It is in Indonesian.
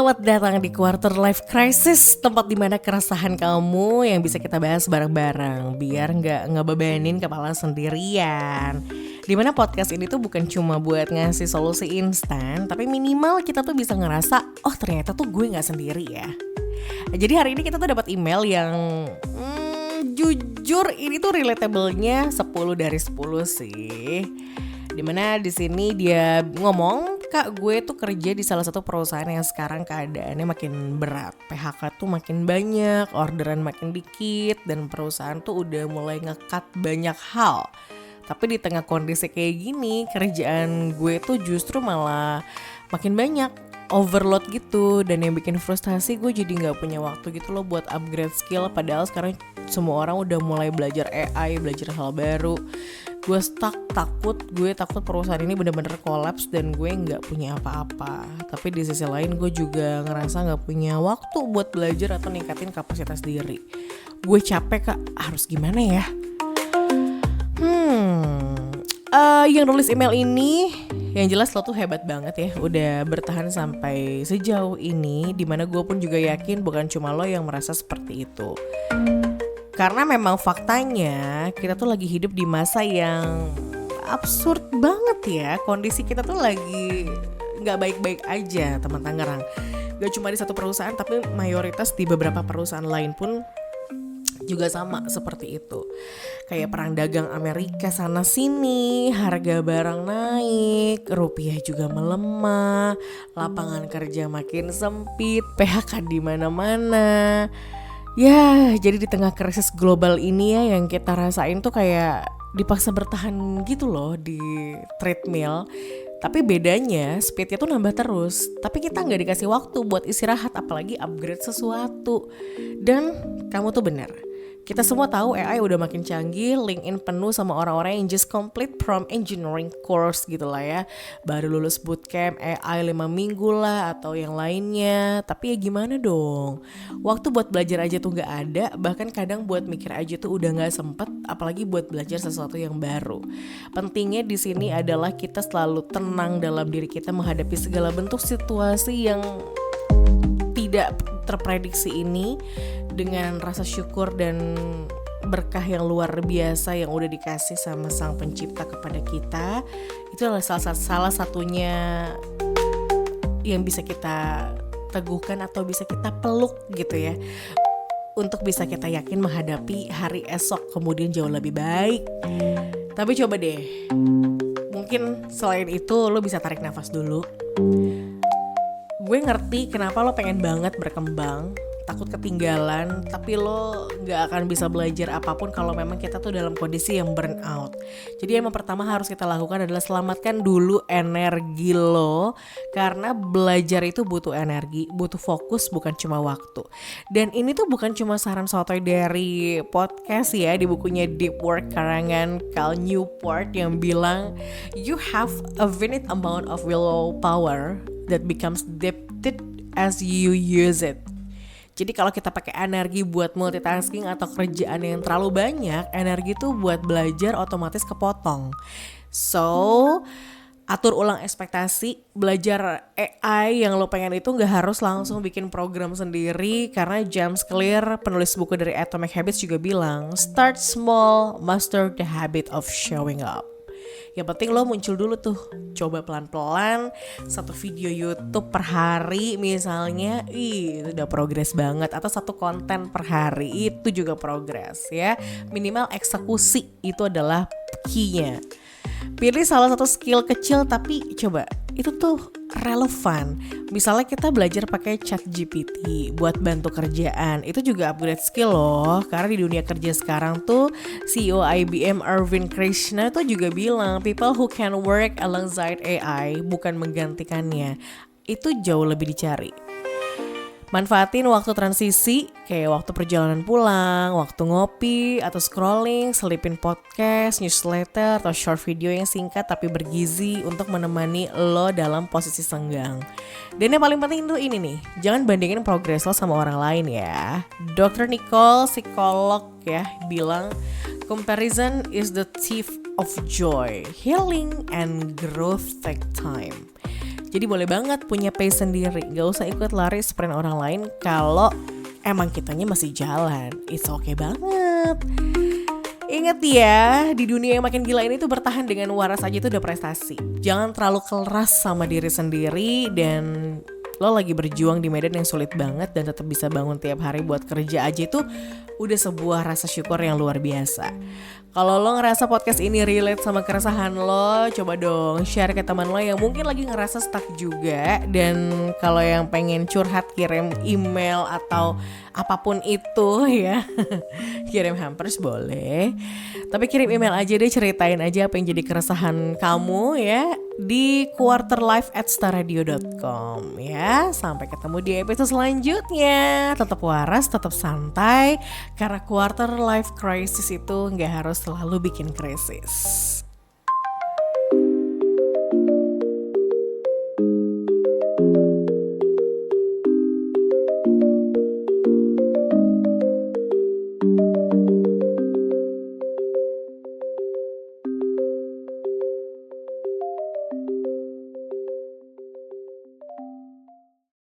Selamat datang di Quarter Life Crisis, tempat dimana keresahan kamu yang bisa kita bahas bareng-bareng biar nggak ngebebanin kepala sendirian. Dimana podcast ini tuh bukan cuma buat ngasih solusi instan, tapi minimal kita tuh bisa ngerasa, oh ternyata tuh gue nggak sendiri ya. Jadi hari ini kita tuh dapat email yang jujur ini tuh relatable-nya 10 dari 10 sih. Dimana di sini dia ngomong, Kak, gue tuh kerja di salah satu perusahaan yang sekarang keadaannya makin berat. PHK tuh makin banyak, orderan makin dikit, dan perusahaan tuh udah mulai nge-cut banyak hal. Tapi di tengah kondisi kayak gini, kerjaan gue tuh justru malah makin banyak, overload gitu. Dan yang bikin frustasi, gue jadi gak punya waktu gitu loh buat upgrade skill. Padahal sekarang semua orang udah mulai belajar AI, belajar hal baru. Gue takut perusahaan ini bener-bener kolaps dan gue gak punya apa-apa. Tapi di sisi lain gue juga ngerasa gak punya waktu buat belajar atau ningkatin kapasitas diri. Gue capek, Kak, harus gimana ya? Yang nulis email ini, yang jelas lo tuh hebat banget ya, udah bertahan sampai sejauh ini. Dimana gue pun juga yakin bukan cuma lo yang merasa seperti itu. Karena memang faktanya kita tuh lagi hidup di masa yang absurd banget ya. Kondisi kita tuh lagi gak baik-baik aja, teman Tangerang. Gak cuma di satu perusahaan, tapi mayoritas di beberapa perusahaan lain pun juga sama seperti itu. Kayak perang dagang Amerika sana sini, harga barang naik, rupiah juga melemah, lapangan kerja makin sempit, PHK di mana-mana. Ya, jadi di tengah krisis global ini ya, yang kita rasain tuh kayak dipaksa bertahan gitu loh di treadmill. Tapi bedanya speednya tuh nambah terus, tapi kita gak dikasih waktu buat istirahat, apalagi upgrade sesuatu. Dan kamu tuh benar, kita semua tahu AI udah makin canggih, LinkedIn penuh sama orang-orang yang just complete prompt engineering course gitu lah ya. Baru lulus bootcamp AI 5 minggu lah atau yang lainnya. Tapi ya gimana dong, waktu buat belajar aja tuh gak ada. Bahkan kadang buat mikir aja tuh udah gak sempet, apalagi buat belajar sesuatu yang baru. Pentingnya di sini adalah kita selalu tenang dalam diri kita menghadapi segala bentuk situasi yang tidak terprediksi ini, dengan rasa syukur dan berkah yang luar biasa yang udah dikasih sama Sang Pencipta kepada kita. Itu adalah salah satunya yang bisa kita teguhkan atau bisa kita peluk gitu ya, untuk bisa kita yakin menghadapi hari esok kemudian jauh lebih baik. Tapi coba deh, mungkin selain itu lo bisa tarik nafas dulu. Gue ngerti kenapa lo pengen banget berkembang, takut ketinggalan, tapi lo gak akan bisa belajar apapun kalau memang kita tuh dalam kondisi yang burn out. Jadi yang pertama harus kita lakukan adalah selamatkan dulu energi lo, karena belajar itu butuh energi, butuh fokus, bukan cuma waktu. Dan ini tuh bukan cuma saran sotoy dari podcast ya, di bukunya Deep Work karangan Cal Newport yang bilang, you have a finite amount of willpower that becomes depleted as you use it. Jadi kalau kita pakai energi buat multitasking atau kerjaan yang terlalu banyak, energi tuh buat belajar otomatis kepotong. So, atur ulang ekspektasi. Belajar AI yang lo pengen itu gak harus langsung bikin program sendiri, karena James Clear, penulis buku dari Atomic Habits, juga bilang, start small, master the habit of showing up. Yang penting lo muncul dulu tuh, coba pelan-pelan, satu video YouTube per hari misalnya, itu udah progres banget. Atau satu konten per hari, itu juga progres ya. Minimal eksekusi itu adalah key-nya. Pilih salah satu skill kecil tapi coba itu tuh relevan. Misalnya kita belajar pakai ChatGPT buat bantu kerjaan, itu juga upgrade skill loh. Karena di dunia kerja sekarang tuh CEO IBM Arvind Krishna tuh juga bilang, people who can work alongside AI, bukan menggantikannya, itu jauh lebih dicari. Manfaatin waktu transisi, kayak waktu perjalanan pulang, waktu ngopi, atau scrolling, selipin podcast, newsletter, atau short video yang singkat tapi bergizi untuk menemani lo dalam posisi senggang. Dan yang paling penting tuh ini nih, jangan bandingin progres lo sama orang lain ya. Dr. Nicole, psikolog ya, bilang, comparison is the thief of joy, healing and growth take time. Jadi boleh banget punya pace sendiri, gak usah ikut lari sprint orang lain kalau emang kitanya masih jalan. It's okay banget. Ingat ya, di dunia yang makin gila ini tuh bertahan dengan waras aja itu udah prestasi. Jangan terlalu keras sama diri sendiri, dan lo lagi berjuang di medan yang sulit banget dan tetap bisa bangun tiap hari buat kerja aja itu udah sebuah rasa syukur yang luar biasa. Kalau lo ngerasa podcast ini relate sama keresahan lo, coba dong share ke teman lo yang mungkin lagi ngerasa stuck juga. Dan kalau yang pengen curhat, kirim email atau apapun itu ya, kirim hampers boleh. Tapi kirim email aja deh, ceritain aja apa yang jadi keresahan kamu ya di quarterlife@starradio.com ya. Sampai ketemu di episode selanjutnya. Tetap waras, tetap santai, karena quarter life crisis itu nggak harus selalu bikin krisis.